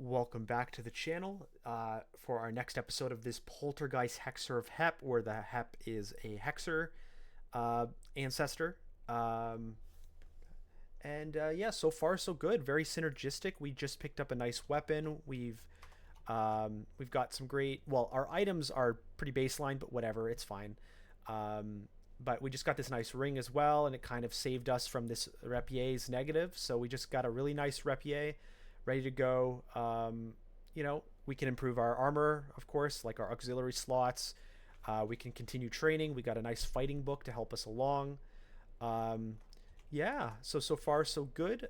Welcome back to the channel for our next episode of this Poltergeist Hexer of Hep, where the Hep is a Hexer ancestor. Yeah, so far so good. Very synergistic. We just picked up a nice weapon. We've got some great. Well, our items are pretty baseline, but whatever, it's fine. But we just got this nice ring as well, and it kind of saved us from this Repier's negative. So we just got a really nice Repier ready to go. We can improve our armor, of course, like our auxiliary slots. We can continue training. We got a nice fighting book to help us along. Yeah, so far so good.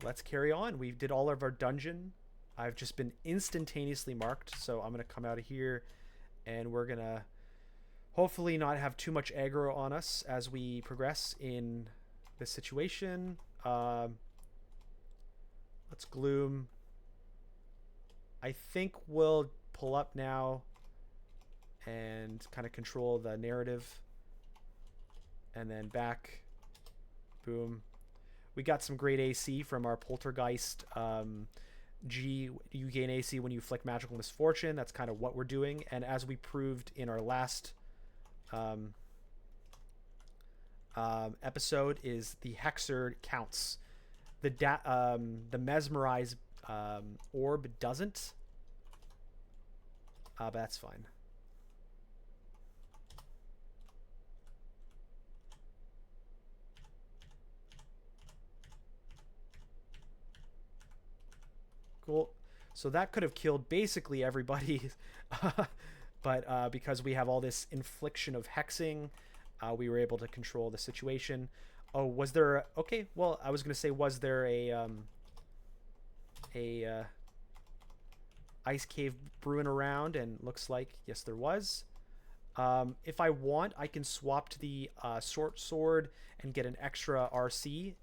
Let's carry on. We did all of our dungeon. I've just been instantaneously marked, so I'm gonna come out of here, and we're gonna hopefully not have too much aggro on us as we progress in this situation. Let's gloom. I think we'll pull up now and kind of control the narrative. And then back. Boom. We got some great AC from our Poltergeist. You gain AC when you inflict magical misfortune. That's kind of what we're doing. And as we proved in our last episode, is the Hexer counts. The mesmerize orb doesn't, but that's fine. Cool. So that could have killed basically everybody, but because we have all this infliction of hexing, we were able to control the situation. Oh, was there? Okay, well, I was gonna say, was there a ice cave brewing around? And looks like yes, there was. If I want, I can swap to the short sword and get an extra RC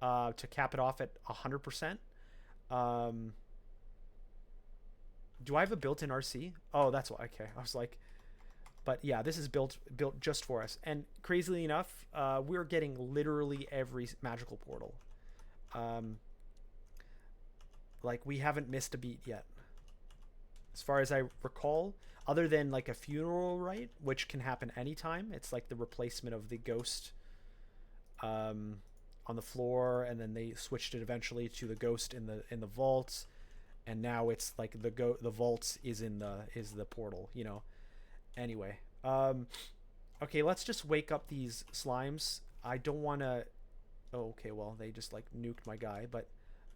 to cap it off at 100%. Do I have a built-in RC? Oh, that's why. Okay, I was like, but yeah, this is built just for us. And crazily enough, we're getting literally every magical portal. Like, we haven't missed a beat yet, as far as I recall, other than like a funeral rite, which can happen anytime. It's like the replacement of the ghost on the floor, and then they switched it eventually to the ghost in the vaults, and now it's like the vaults is the portal, Anyway, okay, let's just wake up these slimes. I don't want to. Oh, okay, well, they just like nuked my guy, but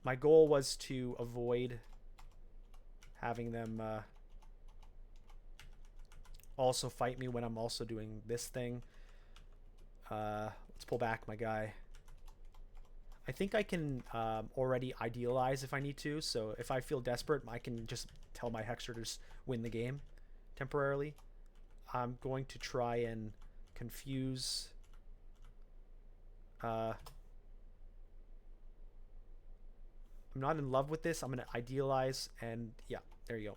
my goal was to avoid having them also fight me when I'm also doing this thing. Let's pull back my guy. I think I can already idealize if I need to, so if I feel desperate, I can just tell my Hexer to just win the game temporarily. I'm going to try and confuse. I'm not in love with this. I'm going to idealize, and yeah, there you go.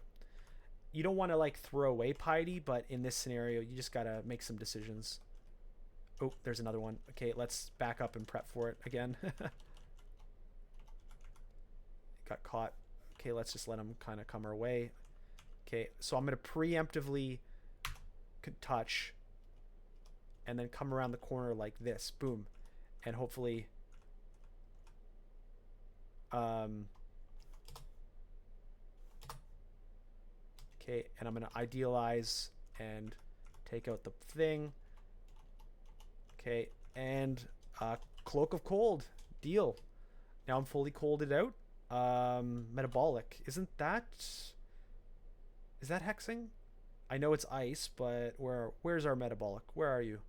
You don't want to like throw away piety, but in this scenario, you just got to make some decisions. Oh, there's another one. Okay, let's back up and prep for it again. Got caught. Okay, let's just let him kind of come our way. Okay, so I'm going to preemptively touch and then come around the corner like this. Boom. And hopefully okay, and I'm going to idealize and take out the thing. Okay, and Cloak of Cold. Deal. Now I'm fully colded out. Metabolic. Is that hexing? I know it's ice, but where's our metabolic? Where are you?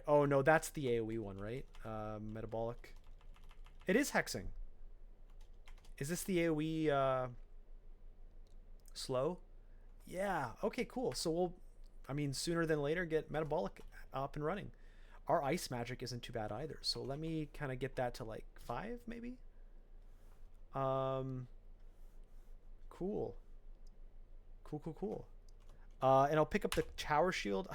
Oh no, that's the AoE one, right? Metabolic. It is hexing. Is this the AoE slow? Yeah. Okay, cool. So we'll, sooner than later, get metabolic up and running. Our ice magic isn't too bad either. So let me kind of get that to like 5 maybe. Cool. Cool. And I'll pick up the tower shield.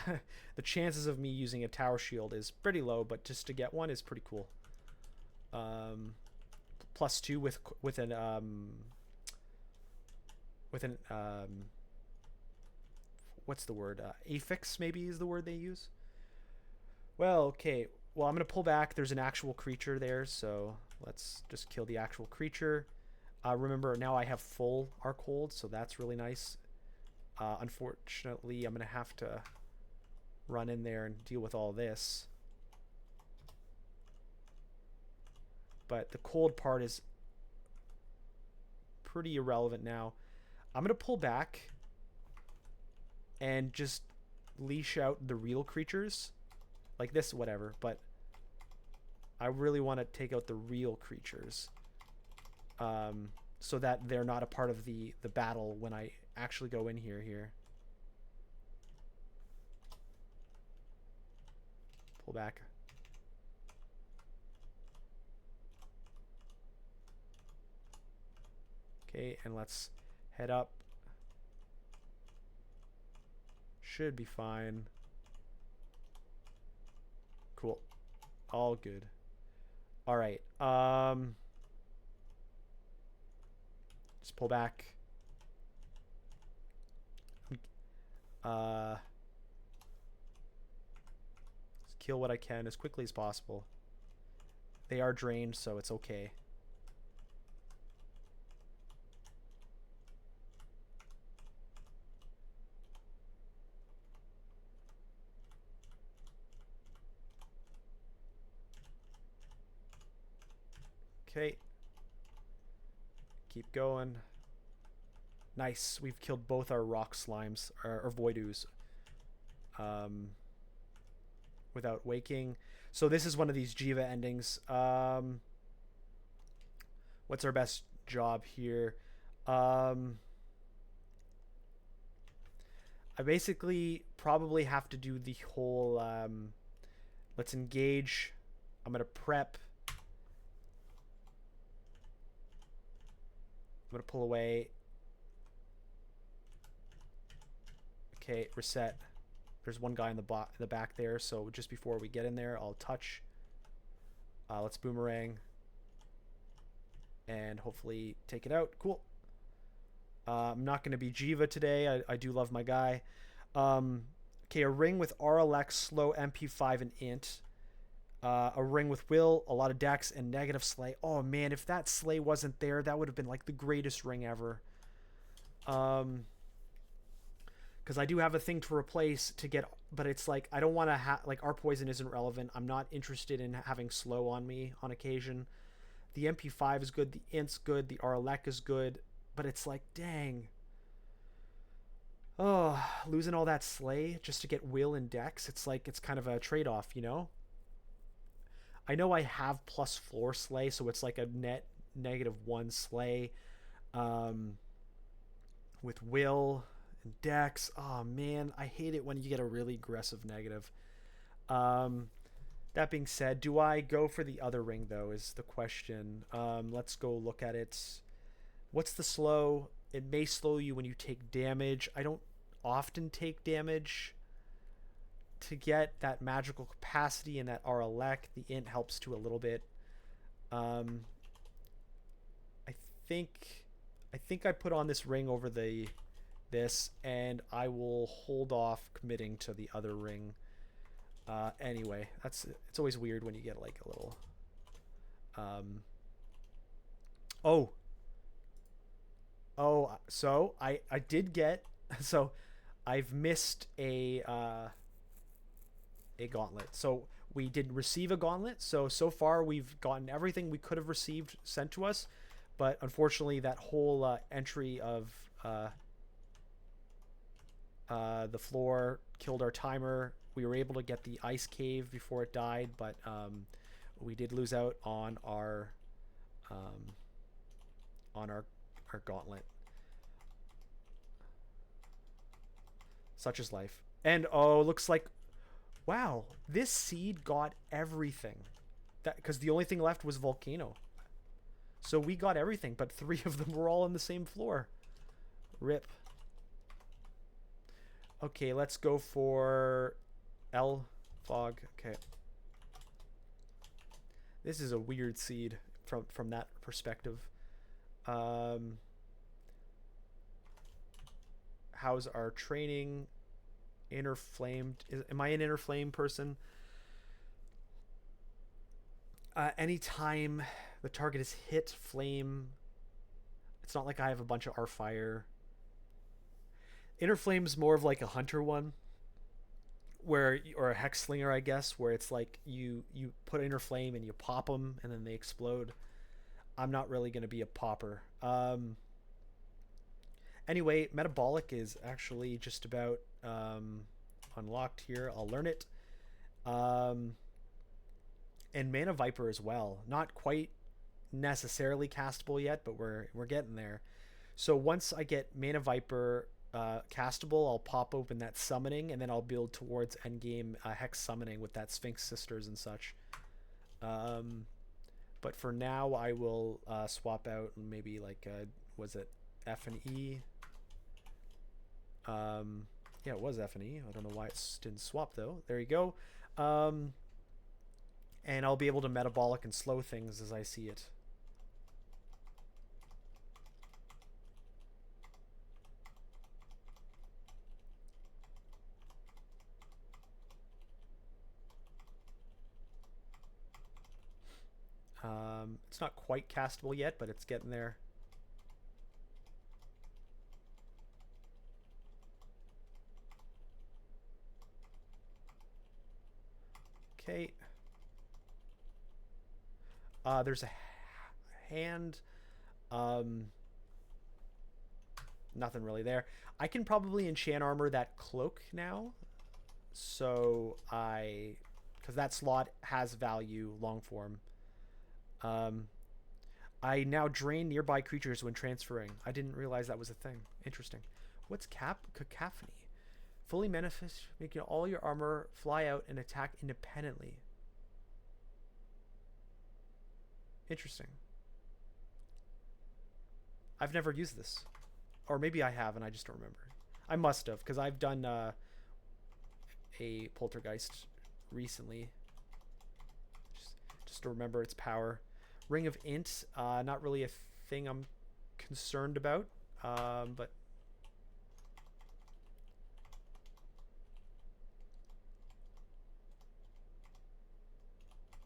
The chances of me using a tower shield is pretty low, but just to get one is pretty cool. +2 with an what's the word? Affix maybe is the word they use. Well, okay. Well, I'm gonna pull back. There's an actual creature there, so let's just kill the actual creature. Remember, now I have full Arc Hold, so that's really nice. Unfortunately, I'm gonna have to run in there and deal with all this. But the cold part is pretty irrelevant now. I'm gonna pull back and just leash out the real creatures. Like this, whatever, but I really want to take out the real creatures. So that they're not a part of the battle when I actually go in here. Pull back. Okay, and let's head up. Should be fine. Cool. All good. All right. Just pull back. Let's kill what I can as quickly as possible. They are drained, so it's okay. Okay. Keep going. Nice. We've killed both our rock slimes, or voidoos, without waking. So this is one of these Jiva endings. What's our best job here? I basically probably have to do the whole let's engage. I'm gonna prep. I'm gonna pull away. Okay, reset. There's one guy in the back there, so just before we get in there, I'll touch. Let's boomerang. And hopefully take it out. Cool. I'm not going to be Jiva today. I do love my guy. Okay, a ring with RLX, slow, MP5, and int. A ring with will, a lot of dex, and negative slay. Oh man, if that slay wasn't there, that would have been like the greatest ring ever. Because I do have a thing to replace to get, but it's like I don't want to have, like, our poison isn't relevant. I'm not interested in having slow on me on occasion. The MP5 is good, the int's good, the RLX is good, but it's like, dang. Oh, losing all that slay just to get will and dex, it's like, it's kind of a trade-off, you know? I know I have plus floor slay, so it's like a net -1 slay. With will and dex. Oh man, I hate it when you get a really aggressive negative. That being said, do I go for the other ring though is the question. Let's go look at it. What's the slow? It may slow you when you take damage. I don't often take damage. To get that magical capacity and that RLX, the int helps too a little bit. I think I put on this ring over this, and I will hold off committing to the other ring. Anyway, it's always weird when you get like a little. So I did get so I've missed a gauntlet. So we did receive a gauntlet. So far we've gotten everything we could have received sent to us, but unfortunately that whole entry of the floor killed our timer. We were able to get the ice cave before it died, but we did lose out on our gauntlet. Such is life. And oh, looks like, wow, this seed got everything. That because the only thing left was volcano. So we got everything, but 3 of them were all on the same floor. Rip. Okay, let's go for L fog. Okay. This is a weird seed. from that perspective. Um, how's our training? Inner flame. Am I an inner flame person? Anytime the target is hit, flame. It's not like I have a bunch of R fire. Inner flame's more of like a hunter one, where or a hex slinger, I guess, where it's like you put inner flame and you pop them and then they explode. I'm not really going to be a popper. Anyway, metabolic is actually just about unlocked here. I'll learn it. Um, and mana viper as well. Not quite necessarily castable yet, but we're getting there. So once I get mana viper castable, I'll pop open that summoning, and then I'll build towards endgame hex summoning with that Sphinx Sisters and such. But for now, I will swap out maybe like was it F and E? Yeah, it was F and E. I don't know why it didn't swap though. There you go. And I'll be able to metabolic and slow things as I see it. It's not quite castable yet, but it's getting there. Okay. There's a hand. Nothing really there. I can probably enchant armor that cloak now. So because that slot has value long form. I now drain nearby creatures when transferring. I didn't realize that was a thing. Interesting. What's cacophony? Fully manifest, making all your armor fly out and attack independently. Interesting. I've never used this. Or maybe I have and I just don't remember. I must have, because I've done a Poltergeist recently. Just to remember its power. Ring of Int, not really a thing I'm concerned about, but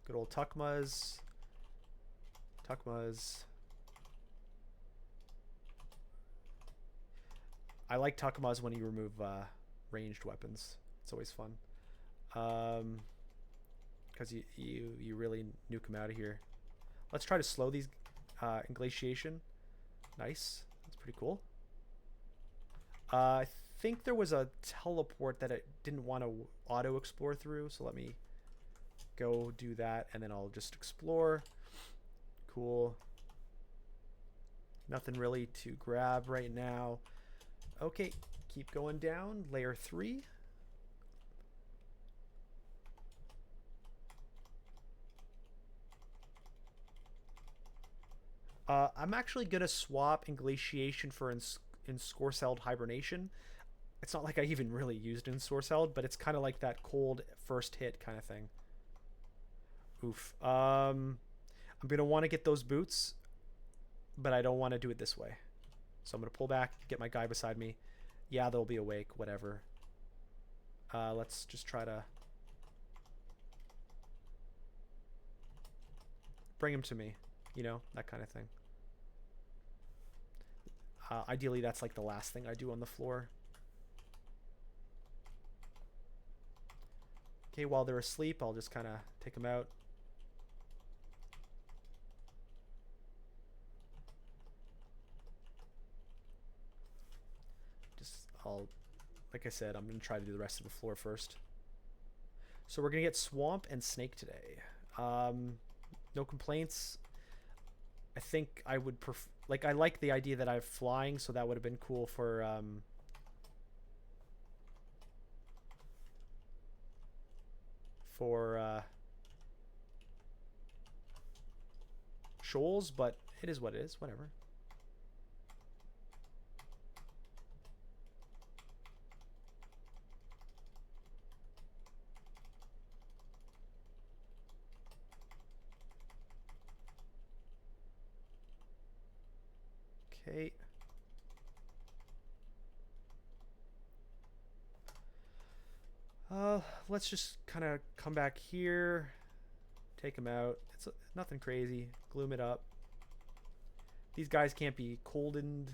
good old Tuckmas. I like Tuckmas when you remove ranged weapons. It's always fun. Because you really nuke them out of here. Let's try to slow these Inglatiation. Nice. That's pretty cool. I think there was a teleport that it didn't want to auto explore through, so let me go do that and then I'll just explore. Cool. Nothing really to grab right now. Okay, keep going down. Layer 3. I'm actually going to swap Inglatiation for Ensorcelled Hibernation. It's not like I even really used Ensorcelled, but it's kind of like that cold first hit kind of thing. Oof. I'm going to want to get those boots, but I don't want to do it this way. So I'm going to pull back, get my guy beside me. Yeah, they'll be awake, whatever. Let's just try to bring him to me. You know, that kind of thing. Ideally, that's like the last thing I do on the floor. Okay, while they're asleep, I'll just kind of take them out. Like I said, I'm going to try to do the rest of the floor first. So we're going to get Swamp and Snake today. No complaints. I think I would prefer, like, I like the idea that I have flying, so that would have been cool for shoals, but it is what it is, whatever. Okay. Let's just kind of come back here, take him out. It's nothing crazy. Gloom it up. These guys can't be coldened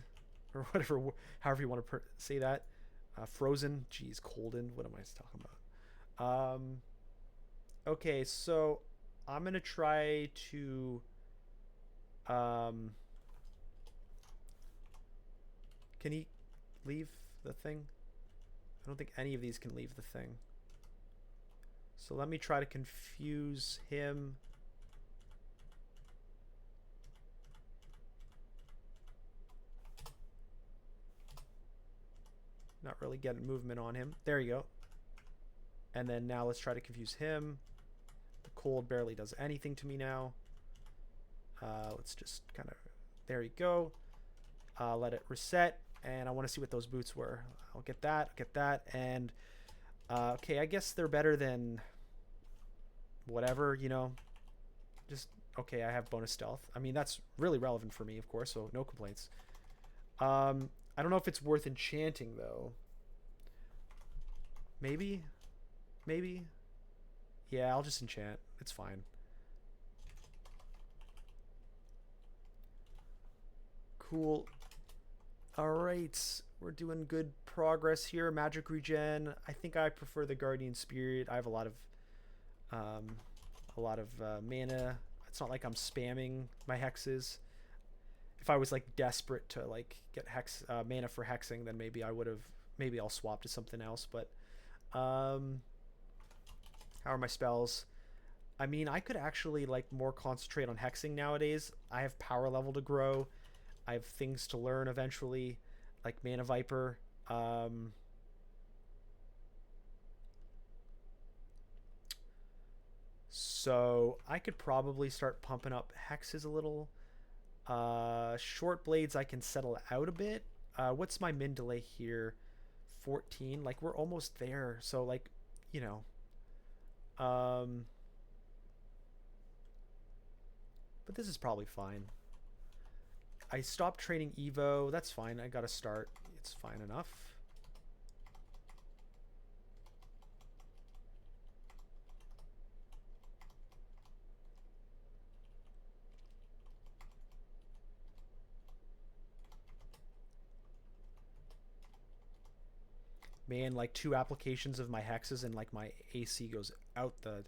or whatever, however you want to say that. Frozen. Jeez, coldened. What am I talking about? Okay, so I'm gonna try to. Can he leave the thing? I don't think any of these can leave the thing. So let me try to confuse him. Not really getting movement on him. There you go. And then now let's try to confuse him. The cold barely does anything to me now. Let's just kind of... There you go. Let it reset. And I want to see what those boots were. I'll get that. Get that. And... okay, I guess they're better than... whatever, you know. Just... Okay, I have bonus stealth. I mean, that's really relevant for me, of course, so no complaints. I don't know if it's worth enchanting, though. Maybe? Maybe? Yeah, I'll just enchant. It's fine. Cool. Alright. We're doing good progress here. Magic regen. I think I prefer the Guardian Spirit. I have a lot of mana. It's not like I'm spamming my hexes. If I was like desperate to like get mana for hexing, then maybe I would have. Maybe I'll swap to something else. But how are my spells? I mean, I could actually like more concentrate on hexing nowadays. I have power level to grow. I have things to learn eventually, like Mana Viper. So I could probably start pumping up hexes a little. Short blades I can settle out a bit. What's my min delay here? 14. Like we're almost there. So like, you know. But this is probably fine. I stopped training Evo. That's fine. I gotta start. It's fine enough. Man, like 2 applications of my hexes and like my AC goes out the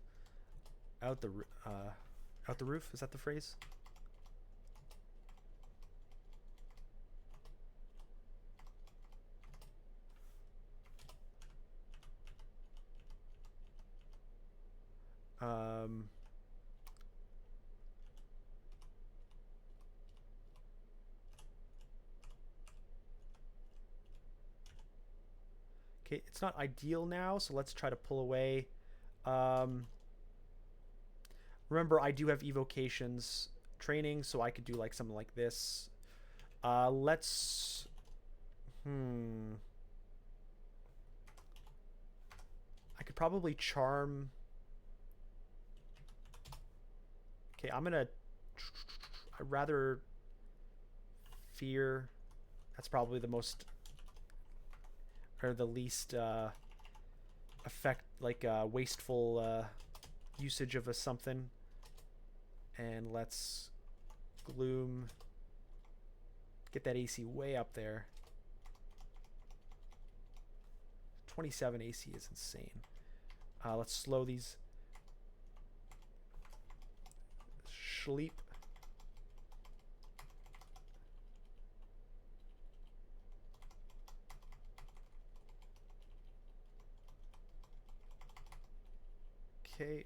roof. Is that the phrase? Okay, it's not ideal now, so let's try to pull away. Remember, I do have evocations training, so I could do like something like this. Let's... I could probably charm... Okay, I'm gonna... I'd rather fear. That's probably the most... or the least wasteful usage of a something. And let's gloom. Get that AC way up there. 27 AC is insane. Let's slow these. Sleep. Okay.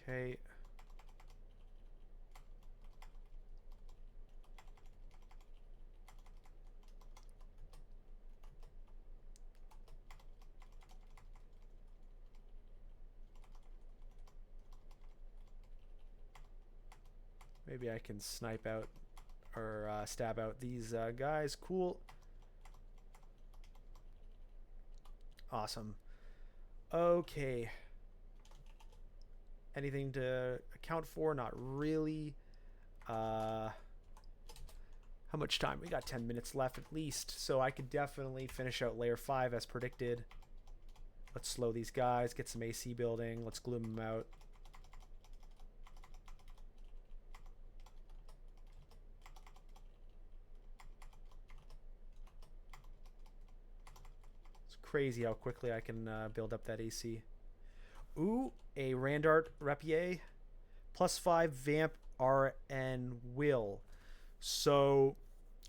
Okay. Maybe I can snipe out or stab out these guys. Cool. Awesome. Okay. anything to account for? Not really. How much time? We got 10 minutes left at least, so I could definitely finish out layer 5 as predicted. Let's slow these guys, get some AC building. Let's gloom them out. It's crazy how quickly I can build up that AC. Ooh, a Randart Rapier. +5 Vamp RN Will. So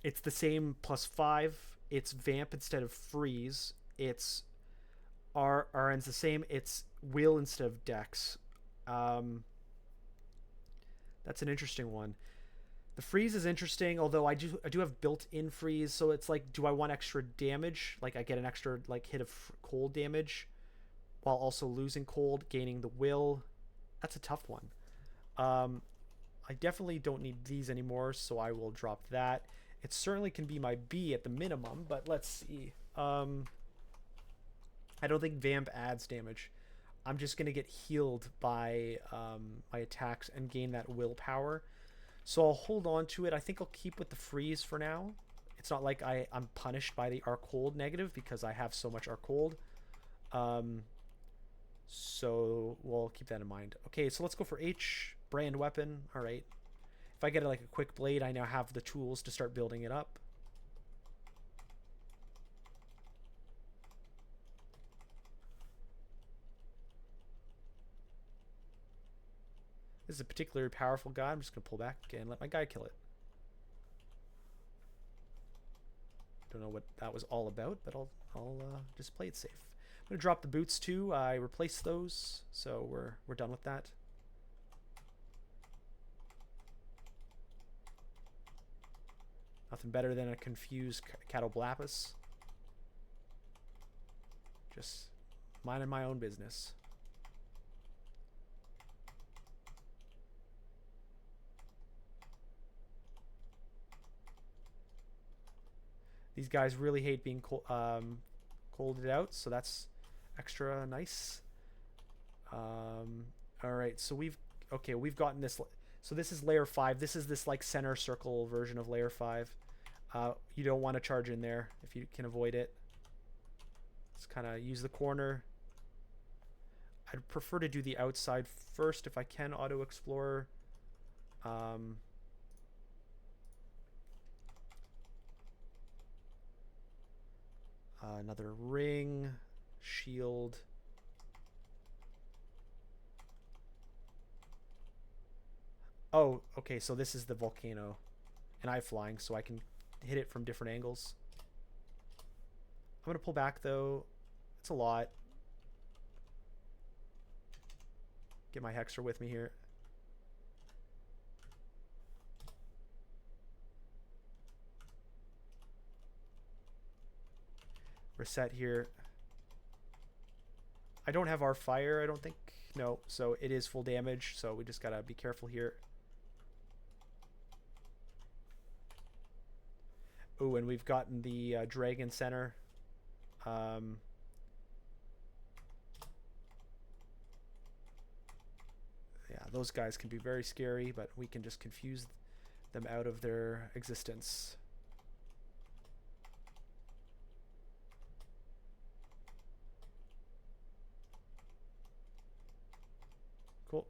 it's the same +5. It's Vamp instead of Freeze. It's RN's the same. It's Will instead of Dex. That's an interesting one. The freeze is interesting, although I do have built-in freeze, so it's like, do I want extra damage? Like I get an extra like hit of cold damage while also losing cold, gaining the will. That's a tough one. I definitely don't need these anymore, so I will drop that. It certainly can be my B at the minimum, but let's see. I don't think Vamp adds damage. I'm just going to get healed by my attacks and gain that willpower. So I'll hold on to it. I think I'll keep with the freeze for now. It's not like I'm punished by the Arc Cold negative because I have so much Arc Cold. So we'll keep that in mind. Okay, so let's go for H. Brand weapon. All right. If I get like a quick blade, I now have the tools to start building it up. This is a particularly powerful guy. I'm just going to pull back and let my guy kill it. Don't know what that was all about, but I'll just play it safe. I'm going to drop the boots too. I replaced those, so we're done with that. Nothing better than a confused Catoblapus. Just minding my own business. These guys really hate being colded out, so that's extra nice. All right, so we've gotten this. So this is layer 5. This is this like center circle version of layer 5. You don't want to charge in there if you can avoid it. Just kind of use the corner. I'd prefer to do the outside first if I can. Auto Explorer. Another ring, shield. Oh, okay, so this is the volcano. And I have flying, so I can hit it from different angles. I'm going to pull back, though. It's a lot. Get my Hexer with me here. Reset here. I don't have our fire, I don't think. No, so it is full damage, so we just gotta be careful here. Oh, and we've gotten the Dragon Center. Yeah, those guys can be very scary, but we can just confuse them out of their existence. Cool.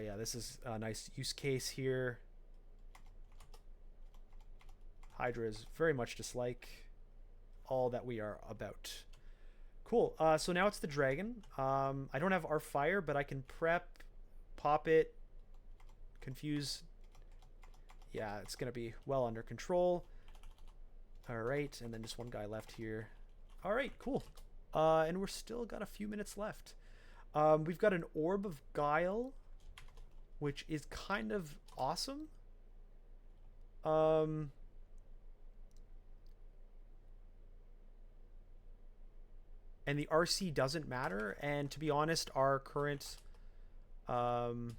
Yeah, this is a nice use case here. Hydra is very much just like all that we are about. Cool. So now it's the dragon. I don't have our fire, but I can prep, pop it, confuse. Yeah, it's going to be well under control. All right, and then just one guy left here. All right, cool. And we're still got a few minutes left. We've got an Orb of Guile, which is kind of awesome. And the RC doesn't matter. And to be honest, our current Um,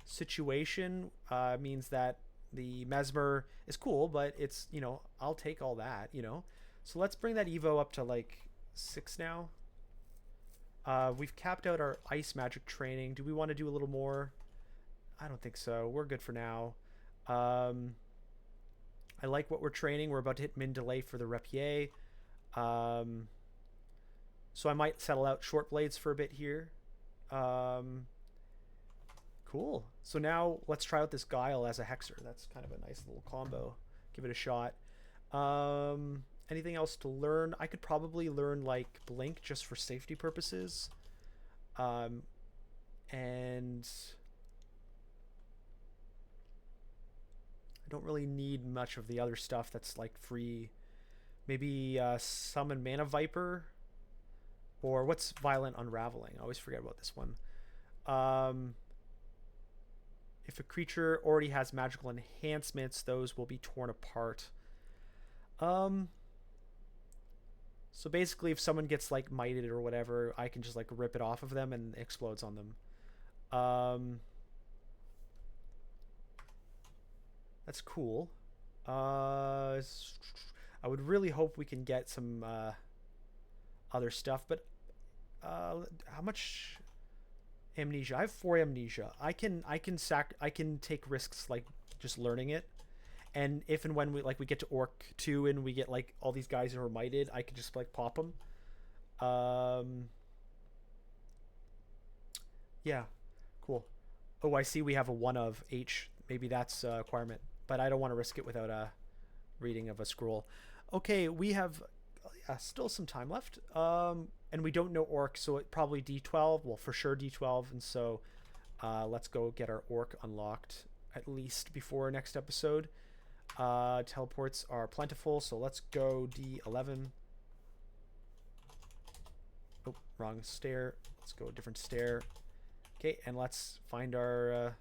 situation means that the Mesmer is cool, but it's, you know, I'll take all that, you know. So let's bring that Evo up to like 6 now. We've capped out our ice magic training. Do we want to do a little more? I don't think so. We're good for now. Um, I like what we're training. We're about to hit min delay for the Rapier. Um, so I might settle out short blades for a bit here. Um, cool. So now let's try out this Guile as a Hexer. That's kind of a nice little combo. Give it a shot. Anything else to learn? I could probably learn like Blink just for safety purposes. And I don't really need much of the other stuff that's like free. Maybe summon Mana Viper, or what's Violent Unraveling? I always forget about this one. If a creature already has magical enhancements, those will be torn apart. So basically, if someone gets like mited or whatever, I can just like rip it off of them and it explodes on them. That's cool. I would really hope we can get some other stuff, but how much amnesia? I have 4 amnesia. I can take risks like just learning it. And if and when we get to Orc 2 and we get like all these guys who are mited, I can just like pop them. Yeah, cool. Oh, I see we have a 1 of H. Maybe that's a requirement, but I don't want to risk it without a reading of a scroll. Okay, we have still some time left. And we don't know Orc, so it probably D12. Well, for sure D12. And so let's go get our Orc unlocked at least before next episode. Teleports are plentiful, so let's go D11. Oh, wrong stair. Let's go a different stair. Okay, and let's find our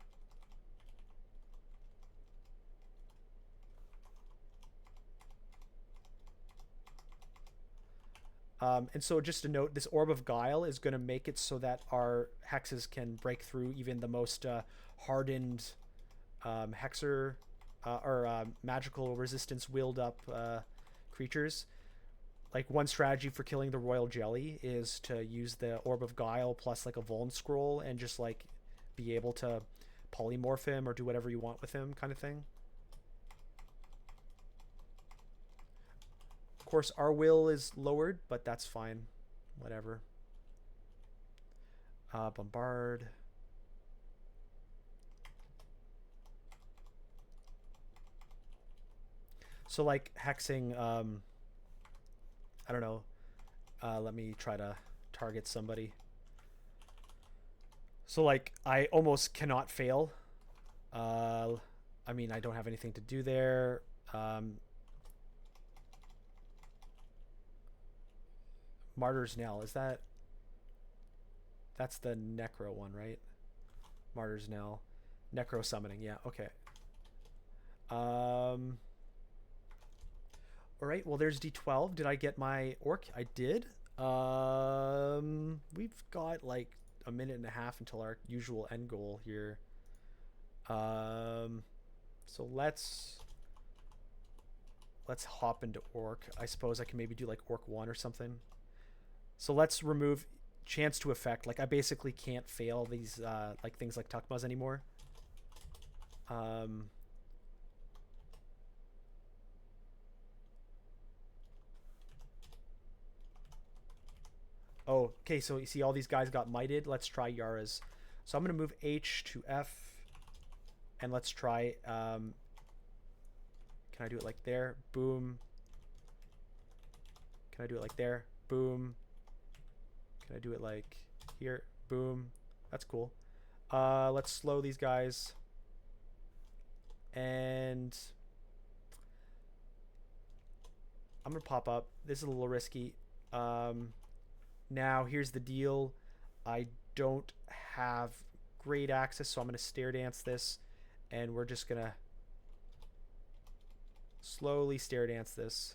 and so just a note, this Orb of Guile is going to make it so that our hexes can break through even the most hardened hexer or magical resistance willed up creatures. Like one strategy for killing the Royal Jelly is to use the Orb of Guile plus like a Vuln Scroll and just like be able to polymorph him or do whatever you want with him kind of thing. Of course, our will is lowered, but that's fine. Whatever. Bombard. So like hexing, I don't know. Let me try to target somebody. So like I almost cannot fail. I mean, I don't have anything to do there. Martyr's Knell, is that... That's the Necro one, right? Martyr's Knell. Necro Summoning, yeah, okay. Alright, well there's D12. Did I get my Orc? I did. We've got like a minute and a half until our usual end goal here. So let's hop into Orc. I suppose I can maybe do like Orc 1 or something. So let's remove chance to effect. Like I basically can't fail these like things like Tuckmuz anymore. Oh, okay, so you see all these guys got mited. Let's try Yara's. So I'm going to move H to F. And let's try... can I do it like there? Boom. Can I do it like there? Boom. Can I do it like here? Boom. That's cool. Let's slow these guys. And... I'm going to pop up. This is a little risky. Now, here's the deal. I don't have great access, so I'm going to stair dance this. And we're just going to slowly stair dance this.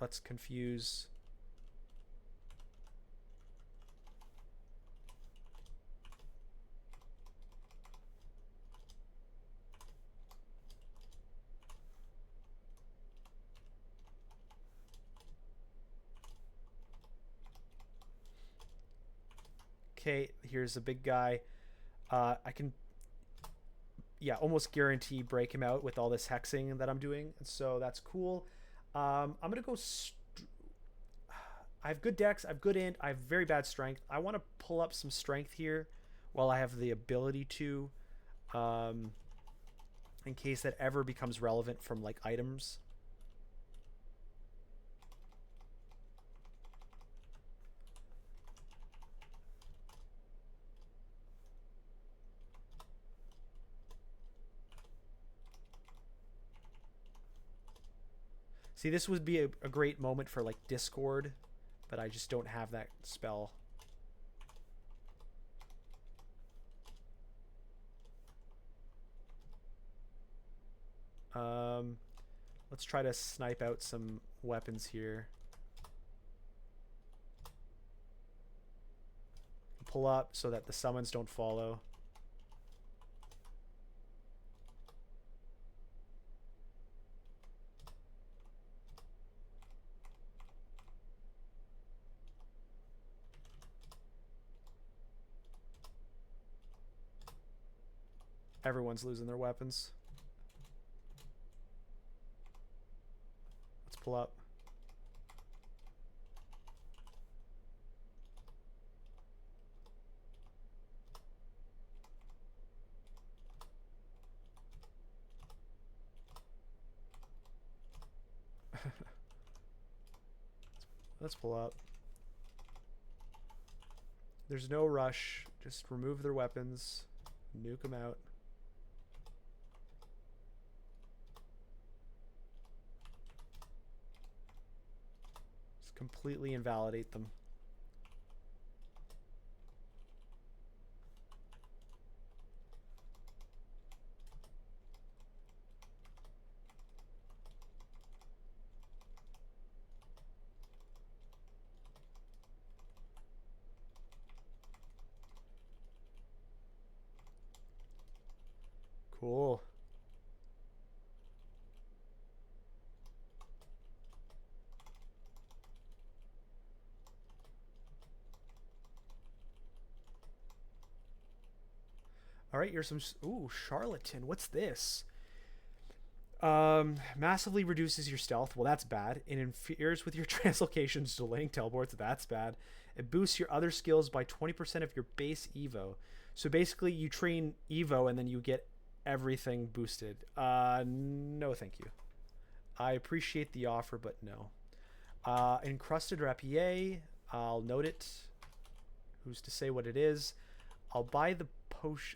Let's confuse. Okay, here's a big guy. I can, yeah, almost guarantee break him out with all this hexing that I'm doing. And so that's cool. I'm going to go... I have good dex, I have good int, I have very bad strength. I want to pull up some strength here while I have the ability to, in case that ever becomes relevant from like items. See, this would be a great moment for like Discord, but I just don't have that spell. Let's try to snipe out some weapons here. Pull up so that the summons don't follow. Everyone's losing their weapons. Let's pull up. Let's pull up. There's no rush. Just remove their weapons. Nuke them out. Just completely invalidate them. Cool. All right, here's some... Ooh, Charlatan. What's this? Massively reduces your stealth. Well, that's bad. It interferes with your translocations, delaying teleports. That's bad. It boosts your other skills by 20% of your base Evo. So basically, you train Evo and then you get everything boosted. No, thank you. I appreciate the offer, but no. Encrusted Rapier. I'll note it. Who's to say what it is? I'll buy the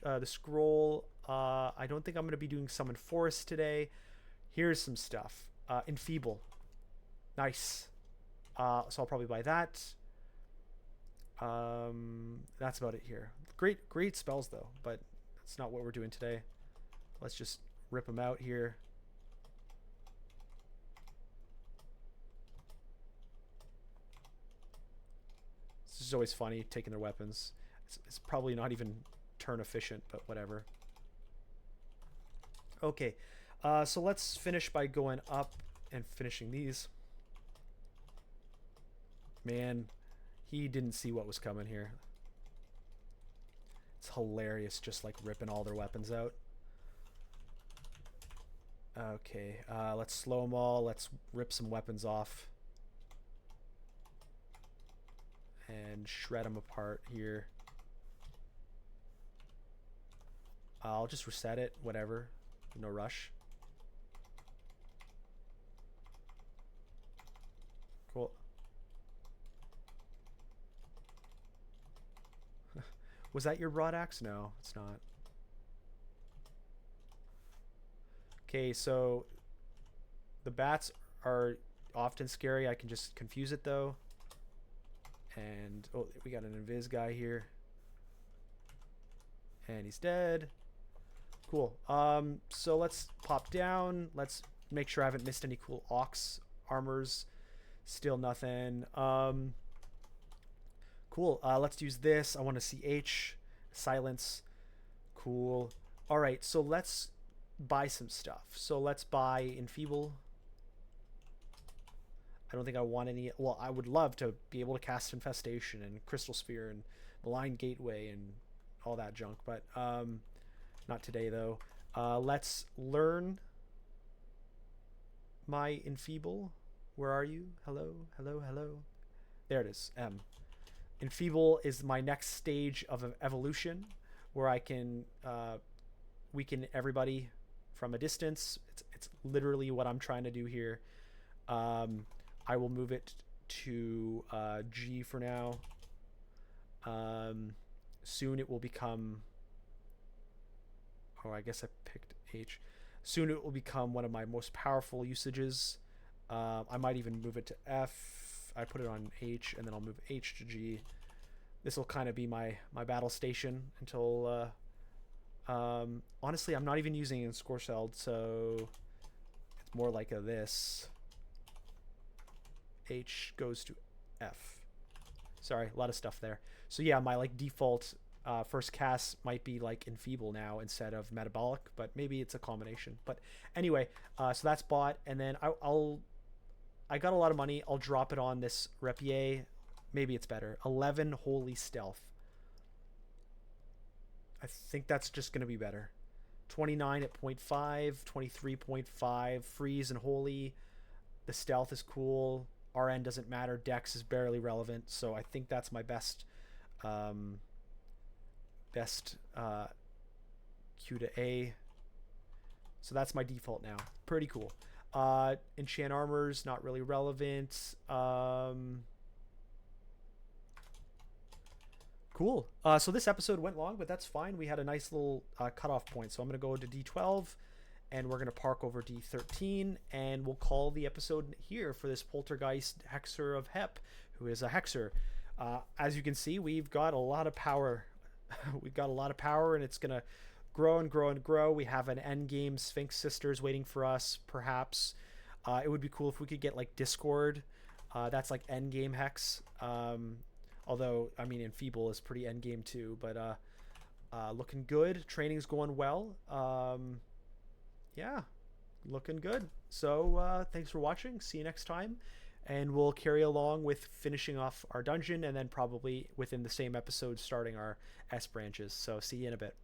the scroll. I don't think I'm going to be doing Summon Forest today. Here's some stuff. Enfeeble. Nice. So I'll probably buy that. That's about it here. Great spells, though, but that's not what we're doing today. Let's just rip them out here. This is always funny, taking their weapons. It's probably not even turn efficient, but whatever. Okay, so let's finish by going up and finishing these. Man, he didn't see what was coming here. It's hilarious, just like ripping all their weapons out. Okay, let's slow them all. Let's rip some weapons off. And shred them apart here. I'll just reset it, whatever. No rush. Cool. Was that your broad axe? No, it's not. Okay, so the bats are often scary. I can just confuse it though. And oh, we got an invis guy here. And he's dead. Cool. So let's pop down. Let's make sure I haven't missed any cool ox armors. Still nothing. Cool. Let's use this. I want to see H. Silence. Cool. All right, so let's buy some stuff. So let's buy Enfeeble. I don't think I want any. Well, I would love to be able to cast Infestation and Crystal Sphere and Malign Gateway and all that junk, but not today though. Let's learn my Enfeeble. Where are you? Hello, hello, hello. There it is. M. Enfeeble is my next stage of evolution, where I can weaken everybody from a distance. It's literally what I'm trying to do here. I will move it to G for now. Soon it will become... Oh, I guess I picked H. Soon it will become one of my most powerful usages. I might even move it to F. I put it on H, and then I'll move H to G. This will kind of be my battle station until... honestly, I'm not even using Scorseld, so it's more like this. H goes to F. Sorry, a lot of stuff there. So yeah, my like default first cast might be like Enfeeble now instead of Metabolic, but maybe it's a combination. But anyway, so that's bought, and then I got a lot of money. I'll drop it on this Repier. Maybe it's better. 11 Holy Stealth. I think that's just going to be better. 29 at 0.5, 23.5, Freeze and Holy. The Stealth is cool. RN doesn't matter. Dex is barely relevant. So I think that's my best Q to A. So that's my default now. Pretty cool. Enchant Armor's not really relevant. Cool. So this episode went long, but that's fine. We had a nice little cutoff point. So I'm going to go to D12, and we're going to park over D13, and we'll call the episode here for this Poltergeist Hexer of Hep, who is a Hexer. As you can see, we've got a lot of power. We've got a lot of power, and it's going to grow and grow and grow. We have an endgame Sphinx Sisters waiting for us, perhaps. It would be cool if we could get, like, Discord. That's, like, endgame Hex. Although, I mean, Enfeeble is pretty endgame too, but looking good. Training's going well. Yeah, looking good. So thanks for watching. See you next time. And we'll carry along with finishing off our dungeon, and then probably within the same episode starting our S branches. So see you in a bit.